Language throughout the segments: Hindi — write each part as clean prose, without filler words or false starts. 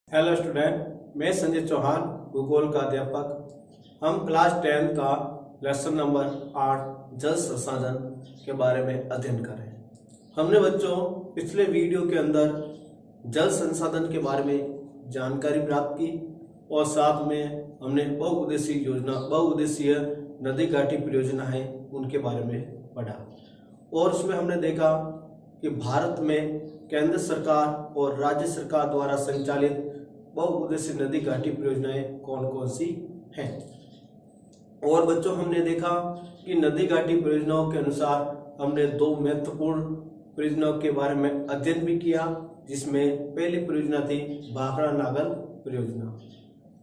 हेलो स्टूडेंट, मैं संजय चौहान, भूगोल का अध्यापक। हम क्लास 10 का लेसन नंबर 8 जल संसाधन के बारे में अध्ययन कर रहे हैं। हमने बच्चों पिछले वीडियो के अंदर जल संसाधन के बारे में जानकारी प्राप्त की और साथ में हमने बहुउद्देशीय नदी घाटी परियोजना है उनके बारे में पढ़ा। और उसमें हमने देखा कि भारत में केंद्र सरकार और राज्य सरकार द्वारा संचालित बहुउद्देशीय नदी घाटी परियोजनाएं कौन कौन सी हैं। और बच्चों हमने देखा कि नदी घाटी परियोजनाओं के अनुसार हमने दो महत्वपूर्ण परियोजनाओं के बारे में अध्ययन भी किया, जिसमें पहली परियोजना थी भाखड़ा नागल परियोजना,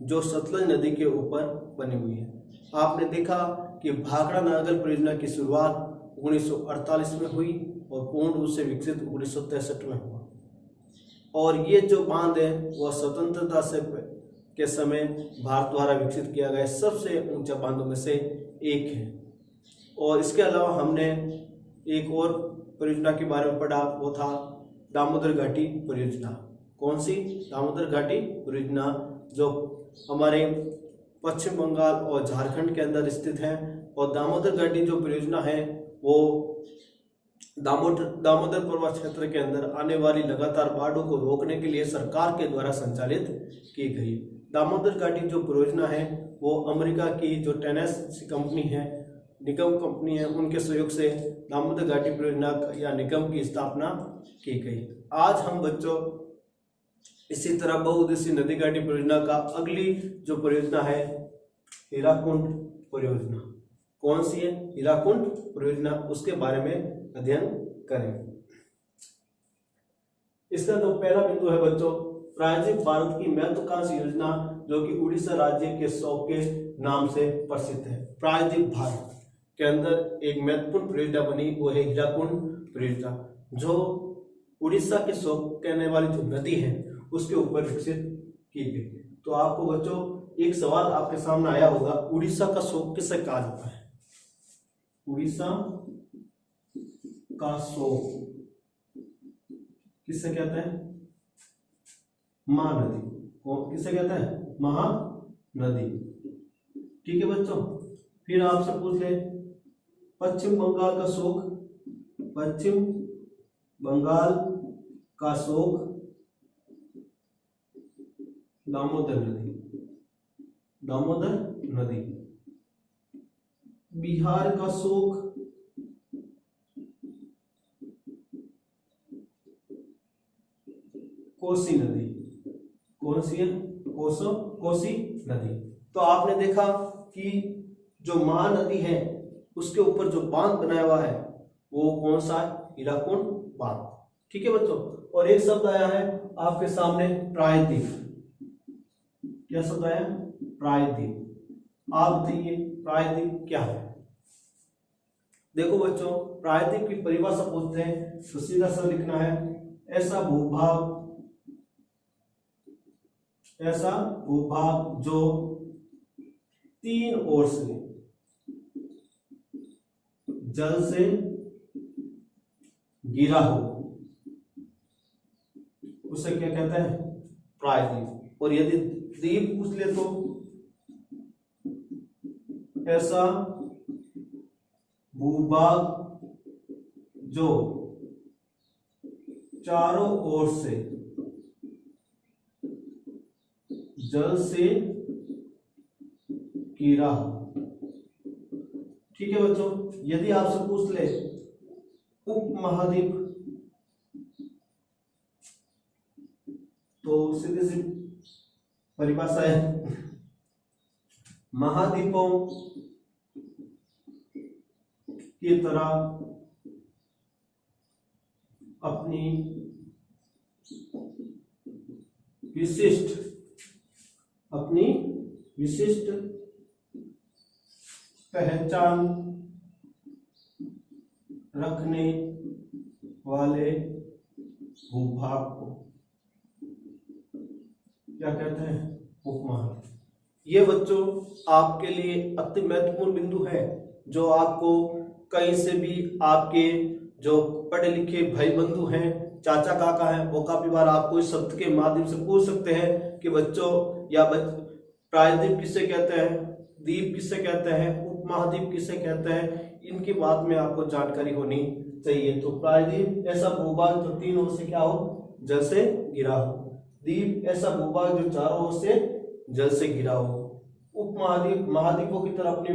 जो सतलज नदी के ऊपर बनी हुई है। आपने देखा कि भाखड़ा नागल परियोजना की शुरुआत 1948 में हुई और पूर्ण रूप से विकसित 1963 में हुआ। और ये जो बांध है वह स्वतंत्रता से के समय भारत द्वारा विकसित किया गया सबसे ऊंचा बांधों में से एक है। और इसके अलावा हमने एक और परियोजना के बारे में पढ़ा, वो था दामोदर घाटी परियोजना। कौन सी? दामोदर घाटी परियोजना, जो हमारे पश्चिम बंगाल और झारखंड के अंदर स्थित है। और दामोदर घाटी जो परियोजना है वो दामोदर पर्वत क्षेत्र के अंदर आने वाली लगातार बाढ़ों को रोकने के लिए सरकार के द्वारा संचालित की गई। दामोदर घाटी जो परियोजना है वो अमेरिका की जो टेनेसी कंपनी है, निगम कंपनी है, उनके सहयोग से दामोदर घाटी परियोजना या निगम की स्थापना की गई। आज हम बच्चों इसी तरह बहुउद्देशीय नदी घाटी परियोजना का अगली जो परियोजना है हीराकुंड परियोजना। कौन सी है? हीराकुंड परियोजना, उसके बारे में अध्ययन करेंगे। इसका जो पहला बिंदु है बच्चों, प्रायोजित भारत की महत्वाकांक्षी योजना, जो कि उड़ीसा राज्य के शौक के नाम से प्रसिद्ध है। प्रायोजित भारत के अंदर एक महत्वपूर्ण परियोजना बनी, वो है हीराकुंड परियोजना, जो उड़ीसा के शौक कहने वाली जो नदी है उसके ऊपर विकसित की गई। तो आपको बच्चों एक सवाल आपके सामने आया होगा, उड़ीसा का शौक किसे कहा जाता है? उड़ीसा का शौक किससे कहते हैं? महानदी। किससे कहते हैं? महानदी। ठीक है बच्चों। फिर आपसे पूछ ले, पश्चिम बंगाल का शौक, पश्चिम बंगाल का शौक दामोदर नदी, दामोदर नदी। बिहार का शौक कोसी नदी। कौन सी है? कोसी नदी। तो आपने देखा कि जो महानदी है उसके ऊपर जो बांध बनाया हुआ है वो कौन सा है? हीराकुंड बांध। ठीक है बच्चों। और एक शब्द आया है आपके सामने, प्रायद्वीप। क्या शब्द आया? प्रायद्वीप। आप बताइए प्रायद्वीप क्या है? देखो बच्चों, प्रायद्वीप की परिभाषा पूछते हैं तो सीधा सा लिखना है, ऐसा भूभाग जो तीन ओर से जल से घिरा हो, उसे क्या कहते हैं? प्रायद्वीप। और यदि द्वीप पूछ ले तो ऐसा भूभाग जो चारों ओर से जल से घिरा हो। ठीक है बच्चों। यदि आपसे पूछ ले उपमहाद्वीप, तो सीधी सी परिभाषा है, महाद्वीपों की तरह अपनी विशिष्ट पहचान रखने वाले भूभाग को क्या कहते हैं? उपमहाद्वीप। ये बच्चों आपके लिए अति महत्वपूर्ण बिंदु है, जो आपको कहीं से भी आपके जो पढ़े लिखे भाई बंधु हैं चाचा काका है, वो काफी बार आपको इस शब्द के माध्यम से पूछ सकते हैं कि बच्चों या प्रायद्वीप किसे कहते हैं, द्वीप किसे कहते हैं, उपमहाद्वीप किसे कहते हैं, इनकी बात में आपको जानकारी होनी चाहिए। तो प्रायद्वीप ऐसा भूभाग जो तीन ओर से क्या हो, जल से घिरा हो। द्वीप ऐसा भूभाग जो चारों ओर से जल से घिरा हो। उपमहाद्वीप महाद्वीपों की तरह अपनी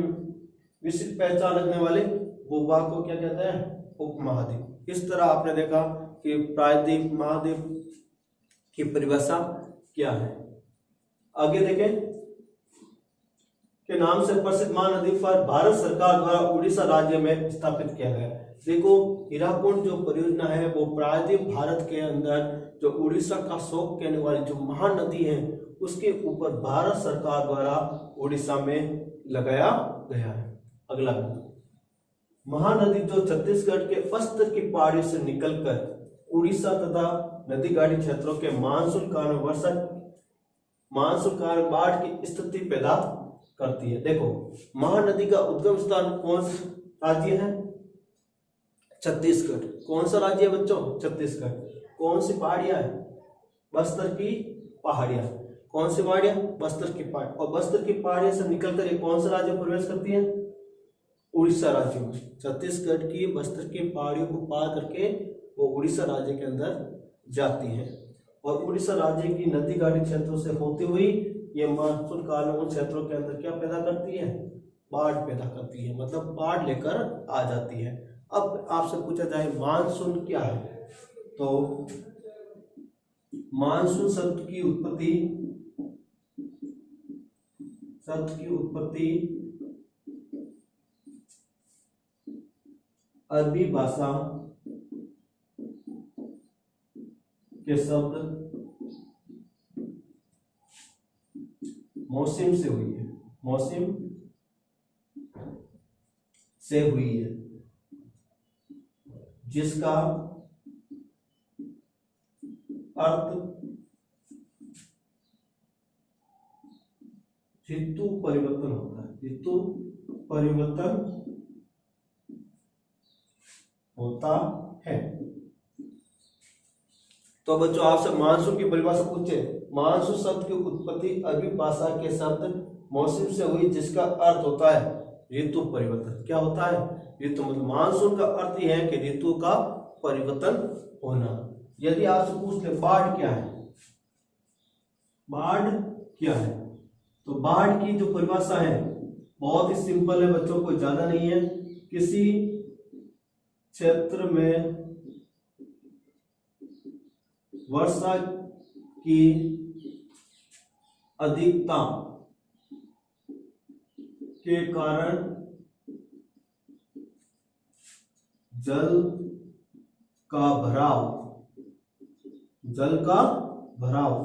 विशिष्ट पहचान रखने वाले भूभाग को क्या कहते हैं, उपमहाद्वीप। इस तरह आपने देखा कि प्रायद्वीप महाद्वीप की परिभाषा क्या है। आगे देखें के नाम से प्रसिद्ध महानदी पर भारत सरकार द्वारा उड़ीसा राज्य में स्थापित किया गया। देखो हीराकुंड जो परियोजना है वो प्रायद्वीप भारत के अंदर जो उड़ीसा का शोक कहने वाली जो महानदी है उसके ऊपर भारत सरकार द्वारा उड़ीसा में लगाया गया है। अगला महानदी जो छत्तीसगढ़ के बस्तर की पहाड़ियों से निकलकर उड़ीसा तथा नदी घाटी क्षेत्रों के मानसून काल बाढ़ की स्थिति पैदा करती है। देखो महानदी का उद्गम स्थान कौन सा राज्य है, छत्तीसगढ़। कौन सा राज्य है बच्चों, छत्तीसगढ़। कौन सी पहाड़ियां है, बस्तर की पहाड़ियां। कौन सी पहाड़ियां, बस्तर की पहाड़। और बस्तर की पहाड़ियों से निकलकर ये कौन सा राज्य प्रवेश करती है, उड़ीसा राज्य में। छत्तीसगढ़ की बस्तर की पहाड़ियों को पार करके वो उड़ीसा राज्य के अंदर जाती है और उड़ीसा राज्य की नदी घाटी क्षेत्रों से होती हुई ये मानसून काल में उन क्षेत्रों के अंदर क्या पैदा करती है, बाढ़ पैदा करती है, मतलब बाढ़ लेकर आ जाती है। अब आपसे पूछा जाए मानसून क्या है, तो मानसून शब्द की उत्पत्ति अरबी भाषा के शब्द मौसम से हुई है, मौसम से हुई है, जिसका अर्थ ऋतु परिवर्तन होता है, ऋतु परिवर्तन होता है। तो बच्चों आपसे मानसून की परिभाषा पूछे, मानसून शब्द की उत्पत्ति अरबी भाषा के शब्द मौसम से हुई, जिसका अर्थ होता है ऋतु परिवर्तन। क्या होता है, ऋतु। मतलब मानसून का अर्थ यह है कि ऋतु का परिवर्तन होना। यदि आपसे पूछ ले बाढ़ क्या है, बाढ़ क्या है, तो बाढ़ की जो परिभाषा है बहुत ही सिंपल है बच्चों, कोई ज्यादा नहीं है। किसी क्षेत्र में वर्षा की अधिकता के कारण जल का भराव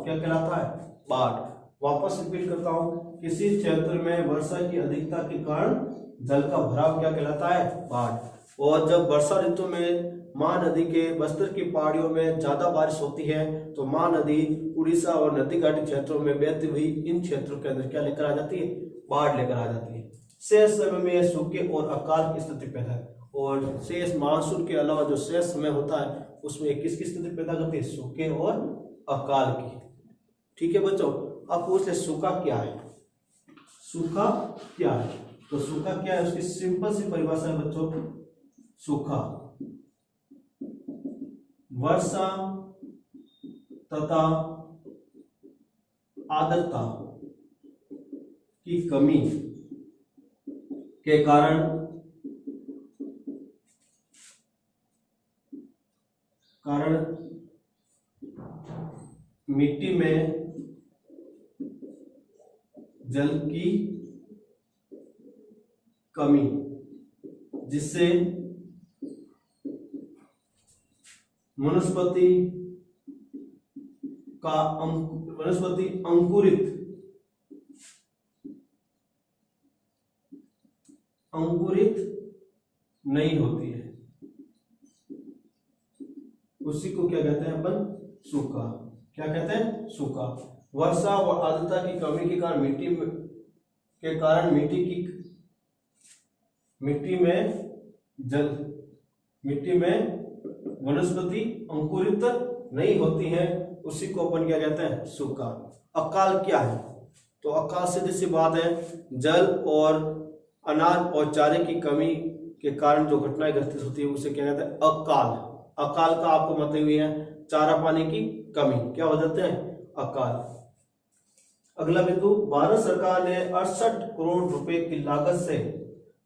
क्या कहलाता है, बाढ़। वापस रिपीट करता हूं, किसी क्षेत्र में वर्षा की अधिकता के कारण जल का भराव क्या कहलाता है, बाढ़। और जब वर्षा ऋतु में महानदी के बस्तर की पहाड़ियों में ज्यादा बारिश होती है तो महानदी उड़ीसा और नदी घाटी क्षेत्रों में बहती हुई इन क्षेत्रों के अंदर क्या लेकर आ जाती है, बाढ़ लेकर आ जाती है। शेष समय में सूखे और अकाल की स्थिति पैदा है, और शेष मानसून के अलावा जो शेष समय होता है उसमें किसकी स्थिति पैदा करती है, सूखे और अकाल की। ठीक है बच्चों, अब पूछ ले सूखा क्या है, सूखा क्या है। तो सूखा क्या है, उसकी सिंपल सी परिभाषा है बच्चों, सूखा वर्षा तथा आर्द्रता की कमी के कारण मिट्टी में जल की कमी, जिससे वनस्पति अंकुरित नहीं होती है, उसी को क्या कहते हैं अपन, सूखा। क्या कहते हैं, सूखा। वर्षा और आर्द्रता की कमी के कारण मिट्टी में वनस्पति अंकुरित नहीं होती है उसी को अपन क्या कहते हैं, सूखा। अकाल क्या है? तो अकाल सीधी सी बात है, जल और अनाज और चारे की कमी के कारण जो घटनाएं घटित होती है उसे क्या कहते हैं, अकाल। अकाल का आपको मतलब ये है चारा पानी की कमी, क्या हो जाते हैं, अकाल। अगला बिंदु, भारत सरकार ने 68 करोड़ रुपए की लागत से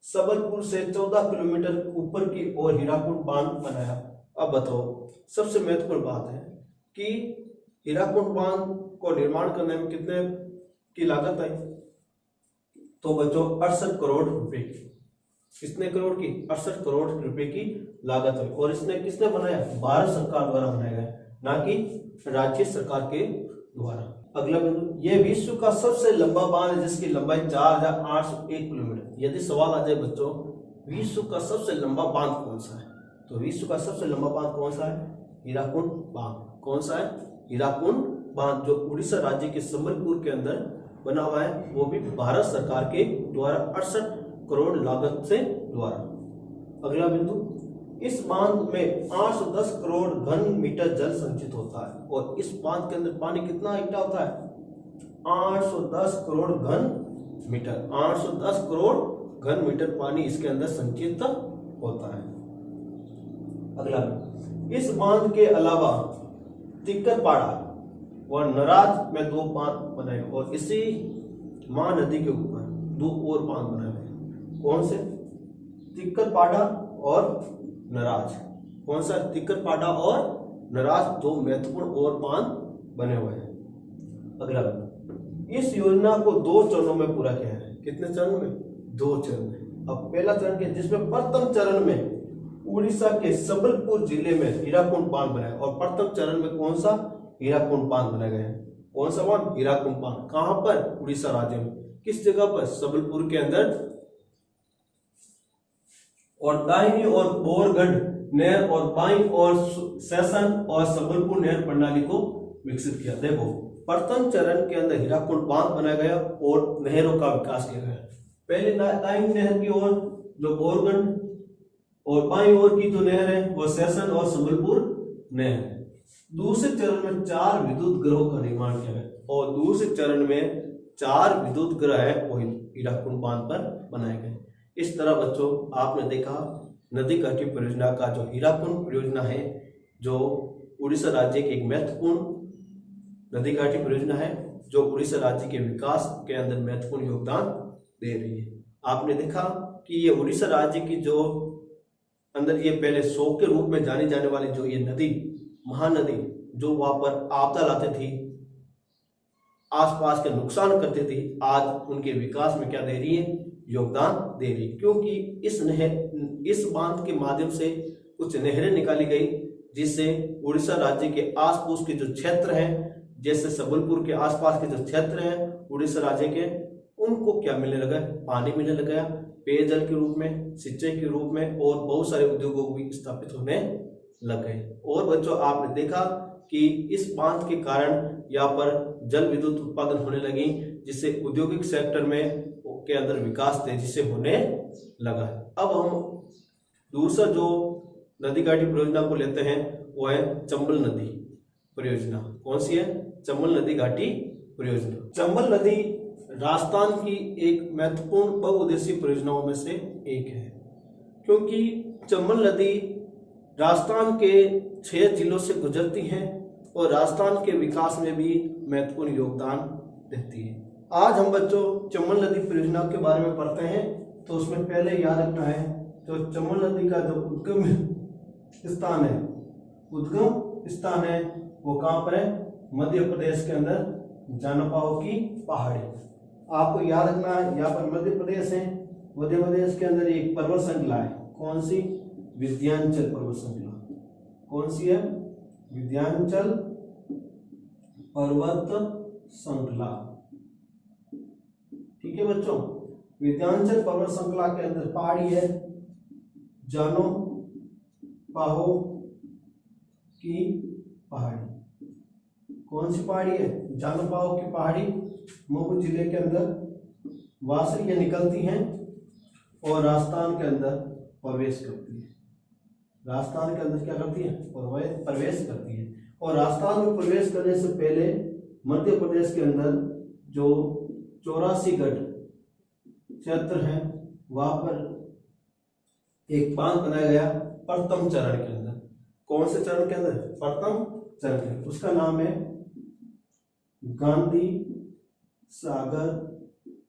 सबलपुर से 14 किलोमीटर ऊपर की ओर हीराकुंड बांध बनाया। अब बताओ, सबसे महत्वपूर्ण बात है कि हीराकुंड बांध को निर्माण करने में कितने की लागत आई? तो बच्चों 68 करोड़ रुपए की। कितने करोड़ की? 68 करोड़ रुपए की लागत हुई। और इसने किसने बनाया? भारत सरकार द्वारा बनाया गया, ना कि राज्य सरकार के द्वारा। अगला बिंदु, यह विश्व का सबसे लंबा बांध है जिसकी लंबाई 4801 किलोमीटर। यदि सवाल आ जाए बच्चों, विश्व का सबसे लंबा बांध कौन सा है, तो विश्व का सबसे लंबा बांध कौन सा है? हीराकुंड बांध। कौन सा है? हीराकुंड बांध, जो उड़ीसा राज्य के संबलपुर के अंदर बना हुआ है, वो भी भारत सरकार के द्वारा 68 करोड़ लागत से द्वारा। अगला बिंदु, इस बांध में 810 करोड़ घन मीटर जल संचित होता है। और इस बांध के अंदर पानी कितना इकट्ठा होता है? 810 करोड़ घन मीटर। 810 करोड़ घन मीटर पानी इसके अंदर संचित होता है। अगला, इस बांध के अलावा तिक्करपाड़ा और नराज में 2 बांध बनाए और इसी महानदी के ऊपर 2 और बांध बनाए हुए। कौन से? तिक्करपाड़ा और नराज। कौन सा? तिक्करपाड़ा और नराज, 2 महत्वपूर्ण और बांध बने हुए हैं। अगला, इस योजना को 2 चरणों में पूरा किया है। कितने चरण में? 2 चरण में। अब पहला चरण के जिसमें प्रथम चरण में उड़ीसा के सबलपुर जिले में हीराकुंड बांध बनाया, और प्रथम चरण में कौन सा? हीराकुंड बांध बनाया गया है। कौन सा बांध? हीराकुंड बांध। कहां पर? उड़ीसा राज्य में। किस जगह पर? सबलपुर के अंदर। और दाहिनी और बोरगढ़ नहर और बाईं और सेशन और सबलपुर नहर प्रणाली को विकसित किया। देखो, प्रथम चरण के अंदर हीराकुंड बांध बनाया गया और नहरों का विकास किया गया। पहले दाहिनी नहर की ओर जो बोरगढ़ और बाईं ओर की जो नहर है वो सेशन और सबलपुर नहर है। दूसरे चरण में 4 विद्युत ग्रहों का निर्माण किया गया और दूसरे चरण में 4 विद्युत ग्रह है वो हीराकुंड बांध पर बनाए गए। इस तरह बच्चों आपने देखा नदी घाटी परियोजना का जो हीराकुंड परियोजना है, जो उड़ीसा राज्य की एक महत्वपूर्ण नदी घाटी परियोजना है, जो उड़ीसा राज्य के विकास के अंदर महत्वपूर्ण योगदान दे रही है। आपने देखा कि ये उड़ीसा राज्य की जो अंदर ये पहले शोक के रूप में जानी जाने वाली जो ये नदी, महानदी, जो वहां पर आपदा लाते थी, आसपास के नुकसान करते थे, आज उनके विकास में क्या दे रही है? योगदान दे रही। क्योंकि इस बांध के माध्यम से कुछ नहरें निकाली गई, जिससे उड़ीसा राज्य के आसपास के जो क्षेत्र हैं, जैसे सबलपुर के आसपास के जो क्षेत्र हैं उड़ीसा राज्य के, उनको क्या मिलने लगा? पानी मिलने लगा, पेयजल के रूप में, सिंचाई के रूप में, और बहुत सारे उद्योगों भी स्थापित होने लग गए। और बच्चों आपने देखा कि इस बांध के कारण यहाँ पर जल विद्युत उत्पादन होने लगी, जिससे औद्योगिक सेक्टर में के अंदर विकास तेजी से होने लगा। अब हम दूसरा जो नदी घाटी परियोजना को लेते हैं वो है चंबल नदी परियोजना। कौन सी है? चंबल नदी घाटी परियोजना। चंबल नदी राजस्थान की एक महत्वपूर्ण बहुउद्देशीय परियोजनाओं में से एक है, क्योंकि चंबल नदी राजस्थान के 6 जिलों से गुजरती है और राजस्थान के विकास में भी महत्वपूर्ण योगदान देती है। आज हम बच्चों चंबल नदी परियोजना के बारे में पढ़ते हैं, तो उसमें पहले याद रखना है जो चंबल नदी का जो उद्गम स्थान है वो कहाँ पर है? मध्य प्रदेश के अंदर जानापाव की पहाड़ी। आपको याद रखना है यहाँ पर मध्य प्रदेश है, मध्य प्रदेश के अंदर एक पर्वत श्रृंखला है। कौन सी? विंध्याचल पर्वत श्रृंखला। कौन सी है? विंध्याचल पर्वत श्रृंखला। ठीक है बच्चों, विंध्याचल पर्वत श्रृंखला के अंदर पहाड़ी है जानापाव की पहाड़ी। कौन सी पहाड़ी है? जानापाव की पहाड़ी मऊ जिले के अंदर वासरियां निकलती हैं और राजस्थान के अंदर प्रवेश करती है। राजस्थान के अंदर क्या करती है, प्रवेश करती है। और राजस्थान में प्रवेश करने से पहले मध्य प्रदेश के अंदर जो 84 गढ़ क्षेत्र है वहां पर एक बांध बनाया गया प्रथम चरण के अंदर। कौन से चरण के अंदर? प्रथम चरण के अंदर। उसका नाम है गांधी सागर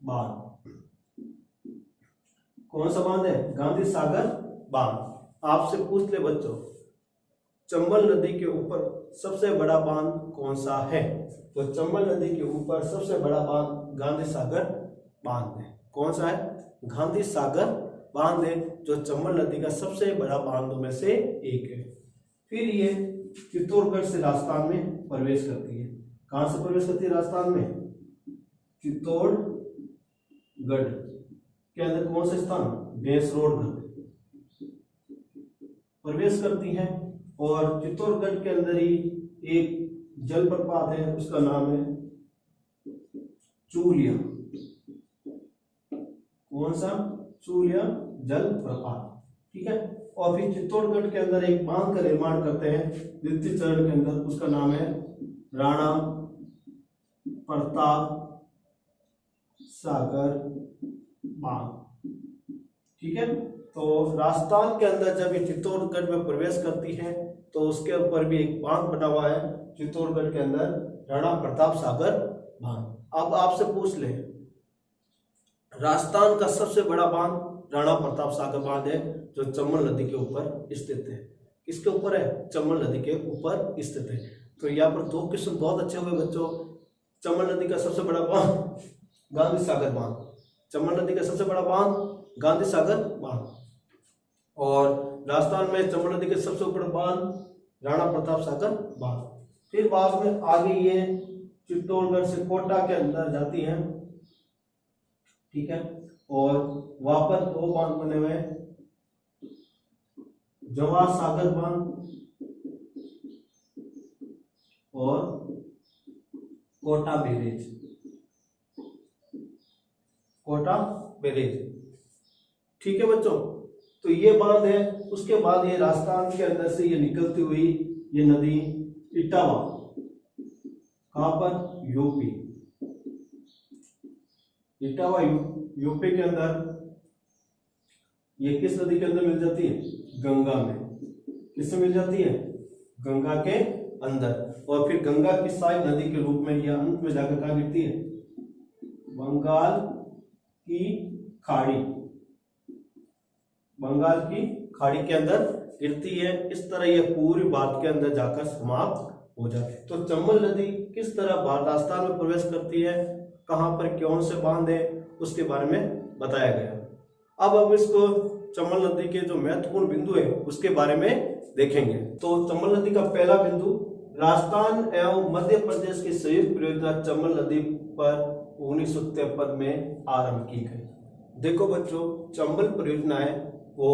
बांध। कौन सा बांध है? गांधी सागर बांध। आपसे पूछ ले बच्चों, चंबल नदी के ऊपर सबसे बड़ा बांध कौन सा है? तो चंबल नदी के ऊपर सबसे बड़ा बांध गांधी सागर बांध है। कौन सा है? गांधी सागर बांध है, जो चंबल नदी का सबसे बड़ा बांधों में से एक है। फिर ये चित्तौड़गढ़ से राजस्थान में प्रवेश करती है। कहां से प्रवेश करती है राजस्थान में? चित्तौड़गढ़ के अंदर कौन से स्थान? बेसरोडगढ़ प्रवेश करती है। और चित्तौड़गढ़ के अंदर ही एक जलप्रपात है, उसका नाम है चूलिया। कौन सा? चूलिया जलप्रपात। ठीक है। और फिर चित्तौड़गढ़ के अंदर एक बांध का निर्माण करते हैं द्वितीय चरण के अंदर, उसका नाम है राणा प्रताप सागर बांध। ठीक है। तो राजस्थान के अंदर जब ये चित्तौड़गढ़ में प्रवेश करती है तो उसके ऊपर भी एक बांध बना हुआ है चित्तौड़गढ़ के अंदर, राणा प्रताप सागर बांध। अब आपसे पूछ ले, राजस्थान का सबसे बड़ा बांध राणा प्रताप सागर बांध है, जो चंबल नदी के ऊपर स्थित है। किसके ऊपर है? चंबल नदी के ऊपर स्थित है। तो यहाँ पर दो क्वेश्चन बहुत अच्छे हुए बच्चों। चंबल नदी का सबसे बड़ा बांध गांधी सागर बांध, चंबल नदी का सबसे बड़ा बांध गांधी सागर बांध। और राजस्थान में चंबल नदी के सबसे बड़ा बांध राणा प्रताप सागर बांध। फिर बाद में आगे ये चित्तौड़गढ़ से कोटा के अंदर जाती है। ठीक है। और वहां पर दो बांध बने हुए हैं, जवाहर सागर बांध और कोटा बैरेज। कोटा बैरेज। ठीक है बच्चों। तो ये बांध है। उसके बाद ये राजस्थान के अंदर से ये निकलती हुई ये नदी इटावा, कहां पर? यूपी। इटावा यूपी के अंदर ये किस नदी के अंदर मिल जाती है? गंगा में। किससे मिल जाती है? गंगा के अंदर। और फिर गंगा की सहायक नदी के रूप में यह अंत में जाकर कहां गिरती है? बंगाल की खाड़ी। बंगाल की खाड़ी के अंदर गिरती है। इस तरह यह पूरी भारत के अंदर जाकर समाप्त हो जाती है। तो चंबल नदी किस तरह राजस्थान में प्रवेश करती है, कहां पर कौन से बांध है, उसके बारे में बताया गया। अब हम इसको चंबल नदी के जो महत्वपूर्ण बिंदु है उसके बारे में देखेंगे। तो चंबल नदी का पहला बिंदु, राजस्थान एवं मध्य प्रदेश की संयुक्त परियोजना चंबल नदी पर 1953 में आरंभ की गई। देखो बच्चों, चंबल परियोजना है वो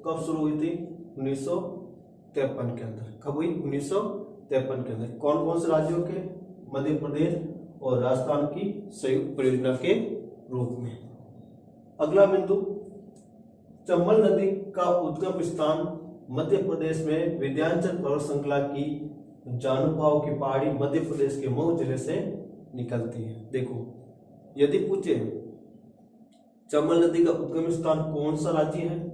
कब शुरू हुई थी? 1953 के अंदर। कब हुई? 1953 के अंदर। कौन कौन से राज्यों के? मध्य प्रदेश और राजस्थान की संयुक्त परियोजना के रूप में। अगला बिंदु, चंबल नदी का उद्गम स्थान मध्य प्रदेश में विंध्याचल पर्वत श्रृंखला की जानुपाव की पहाड़ी मध्य प्रदेश के मऊ जिले से निकलती है। देखो, यदि पूछे चंबल नदी का उद्गम स्थान कौन सा राज्य है,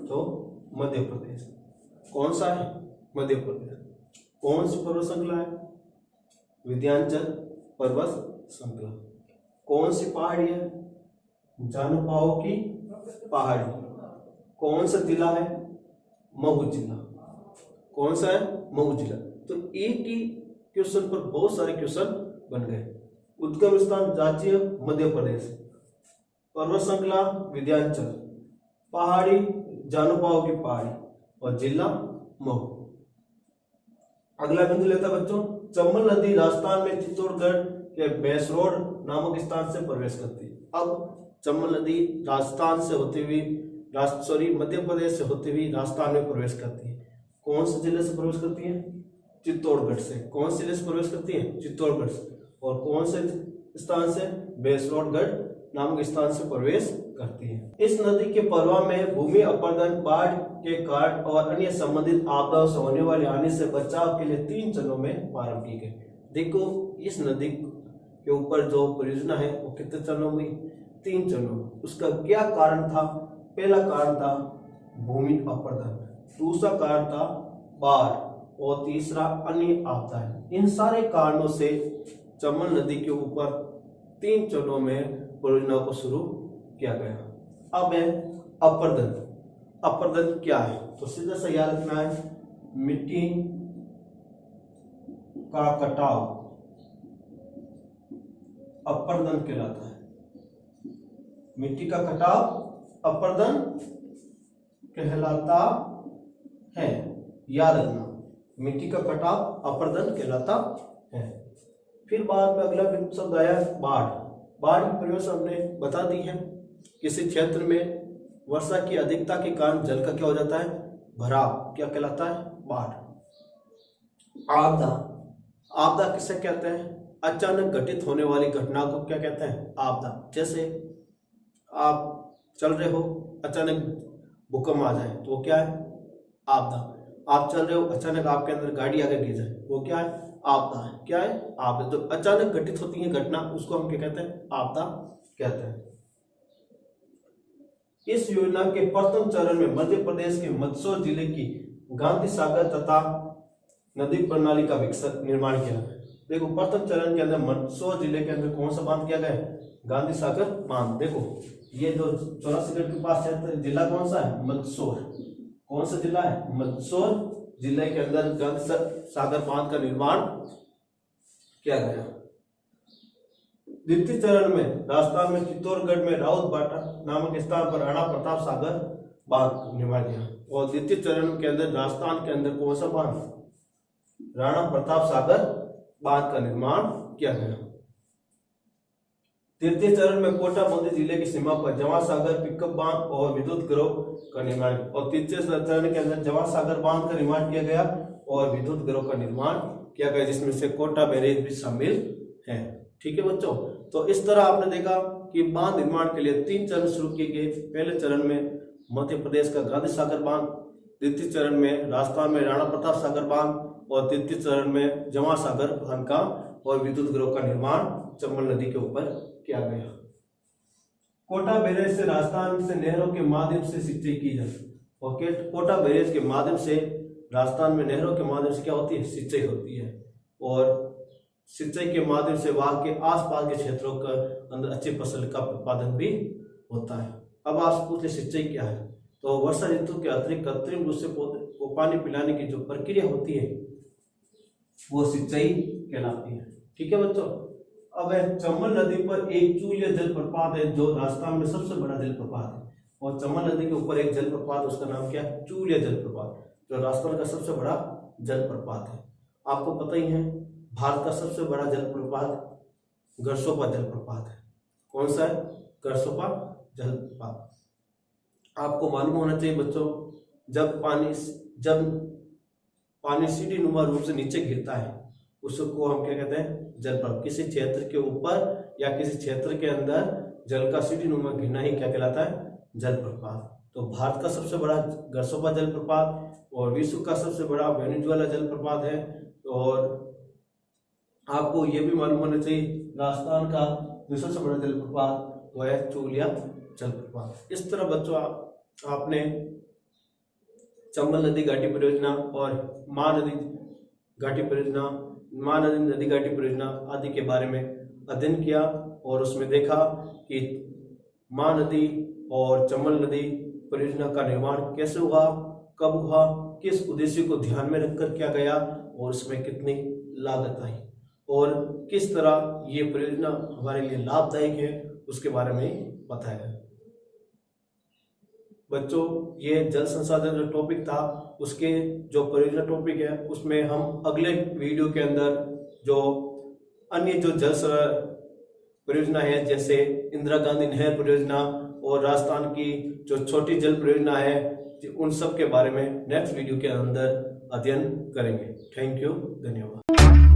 तो मध्य प्रदेश। कौन सा है? मध्य प्रदेश। कौन सी पर्वत श्रृंखला है? विंध्याचल पर्वत श्रृंखला। कौन सी पहाड़ी है? जानुपाव की पहाड़ी। कौन सा जिला है? मऊ जिला। कौन सा है? मऊ जिला। तो एक ही क्वेश्चन पर बहुत सारे क्वेश्चन बन गए। उद्गम स्थान राज्य मध्य प्रदेश, पर्वत श्रृंखला विंध्याचल, पहाड़ी जानुपाव की पहाड़ी और जिला मऊ। अगला बिंदु लेता बच्चों, चंबल नदी राजस्थान में चित्तौड़गढ़ के बेसरोड नामक स्थान से प्रवेश करती है। अब चंबल नदी राजस्थान से होती हुई मध्य प्रदेश से होती हुई राजस्थान में प्रवेश करती है। कौन से जिले से प्रवेश करती है? चित्तौड़गढ़ से। कौन से जिले से प्रवेश करती है? चित्तौड़गढ़ से। और कौन से स्थान से? बेसरोडगढ़ नामक स्थान से प्रवेश करती है। इस नदी के प्रवाह में भूमि अपरदन, बाढ़ के कारण और अन्य संबंधित आपदाओं से होने वाली हानि से बचाव के लिए 3 चरणों में प्रारंभ की गई। देखो इस नदी के ऊपर जो परियोजना है वो कितने चरणों में? 3 चरणों में। उसका क्या कारण था? पहला कारण था भूमि अपरदन, दूसरा कारण था बाढ़ और तीसरा अन्य आपदाएं। इन सारे कारणों से चंबल नदी के ऊपर 3 चरणों में परियोजना को शुरू किया गया। अब है अपरदन। अपरदन क्या है? तो सीधा सा याद रखना है, मिट्टी का कटाव अपरदन कहलाता है। मिट्टी का कटाव अपरदन कहलाता है, याद रखना, मिट्टी का कटाव अपरदन कहलाता है। फिर बाद में अगला शब्द आया बाढ़। बाढ़ की परिभाषा हमने बता दी है। किसी क्षेत्र में वर्षा की अधिकता के कारण जल का क्या हो जाता है? भराव, क्या कहलाता है? बाढ़। आपदा। आपदा किसे कहते हैं? अचानक घटित होने वाली घटना को क्या कहते हैं? आपदा। जैसे आप चल रहे हो, अचानक भूकंप आ जाए तो वो क्या है? आपदा। आप चल रहे हो, अचानक आपके अंदर गाड़ी आगे गिर जाए, वो क्या है? आपदा है। क्या है? आपदा। जो अचानक घटित होती है घटना उसको हम क्या कहते हैं? आपदा कहते हैं। इस योजना के प्रथम चरण में मध्य प्रदेश के मंदसौर जिले की गांधी सागर तथा नदी प्रणाली का विकसित निर्माण किया गया। देखो प्रथम चरण के अंदर मंदसौर जिले के अंदर कौन सा बांध किया गया? गांधी सागर बांध। देखो ये जो 84 के पास क्षेत्र जिला कौन सा है? मंदसौर। कौन सा जिला है? मंदसौर जिले के अंदर गांधी सागर बांध का निर्माण किया गया। द्वितीय चरण में राजस्थान में चित्तौड़गढ़ में राउत बाटा नामक स्थान पर राणा प्रताप सागर बांध निर्माण किया। और द्वितीय चरण के अंदर राजस्थान के अंदर कौन सा बांध? राणा प्रताप सागर बांध का निर्माण किया गया। तृतीय चरण में कोटा बूंदी जिले की सीमा पर जवाहर सागर पिकअप बांध और विद्युत ग्रोह का निर्माण। और तृतीय चरण के अंदर जवाहर सागर बांध का निर्माण किया गया और विद्युत ग्रोह का निर्माण किया गया, जिसमें से कोटा बैरेज भी शामिल है। ठीक है बच्चों, तो इस तरह आपने देखा कि बांध निर्माण के लिए 3 चरण शुरू किए गए। पहले चरण में मध्य प्रदेश का गांधी सागर बांध, द्वितीय चरण में राजस्थान में राणा प्रताप सागर बांध और तृतीय चरण में जवाहर सागर बांध का और विद्युत ग्रोह का निर्माण चंबल नदी के ऊपर किया गया। कोटा बैरेज से राजस्थान से नहरों के माध्यम से सिंचाई की जाती। ओके, कोटा बैरेज के माध्यम से राजस्थान में नहरों के माध्यम से क्या होती है? सिंचाई होती है। और सिंचाई के माध्यम से वहां के आसपास के क्षेत्रों का अंदर अच्छी फसल का उत्पादन भी होता है। अब आप पूछते सिंचाई क्या है? तो वर्षा ऋतु के अतिरिक्त कृत्रिम रूप से पौधे को पानी पिलाने की जो प्रक्रिया होती है वो सिंचाई कहलाती है। ठीक है बच्चों, अब चंबल नदी पर एक चूलिया जलप्रपात है जो राजस्थान में सबसे बड़ा जलप्रपात है। और चंबल नदी के ऊपर एक जलप्रपात, उसका नाम क्या है? चूलिया जलप्रपात, जो राजस्थान का सबसे बड़ा जलप्रपात है। आपको पता ही है भारत का सबसे बड़ा जलप्रपात गरसोपा जलप्रपात है। कौन सा है? गरसोपा जलप्रपात। आपको मालूम होना चाहिए बच्चों, जब पानी सीढ़ी नुमा रूप से नीचे गिरता है उसको हम क्या कहते हैं? जलप्रपात। किसी क्षेत्र के ऊपर या किसी क्षेत्र के अंदर जल का सीढ़ी नुमा गिरना ही क्या कहलाता है? जलप्रपात। तो भारत का सबसे बड़ा गरसोपा जलप्रपात और विश्व का सबसे बड़ा वेनेजुएला जलप्रपात है। और आपको ये भी मालूम होना चाहिए राजस्थान का जो सबसे बड़ा जलप्रपात वो है चूलिया जलप्रपात। इस तरह बच्चों आपने चंबल नदी घाटी परियोजना और महानदी घाटी परियोजना, महानदी नदी घाटी परियोजना आदि के बारे में अध्ययन किया और उसमें देखा कि महानदी और चंबल नदी परियोजना का निर्माण कैसे हुआ, कब हुआ, किस उद्देश्य को ध्यान में रखकर किया गया और उसमें कितनी लागत आई और किस तरह ये परियोजना हमारे लिए लाभदायक है उसके बारे में बताया। बच्चों ये जल संसाधन जो टॉपिक था उसके जो परियोजना टॉपिक है उसमें हम अगले वीडियो के अंदर जो अन्य जो जल परियोजना है जैसे इंदिरा गांधी नहर परियोजना और राजस्थान की जो छोटी जल परियोजना है उन सब के बारे में नेक्स्ट वीडियो के अंदर अध्ययन करेंगे। थैंक यू, धन्यवाद।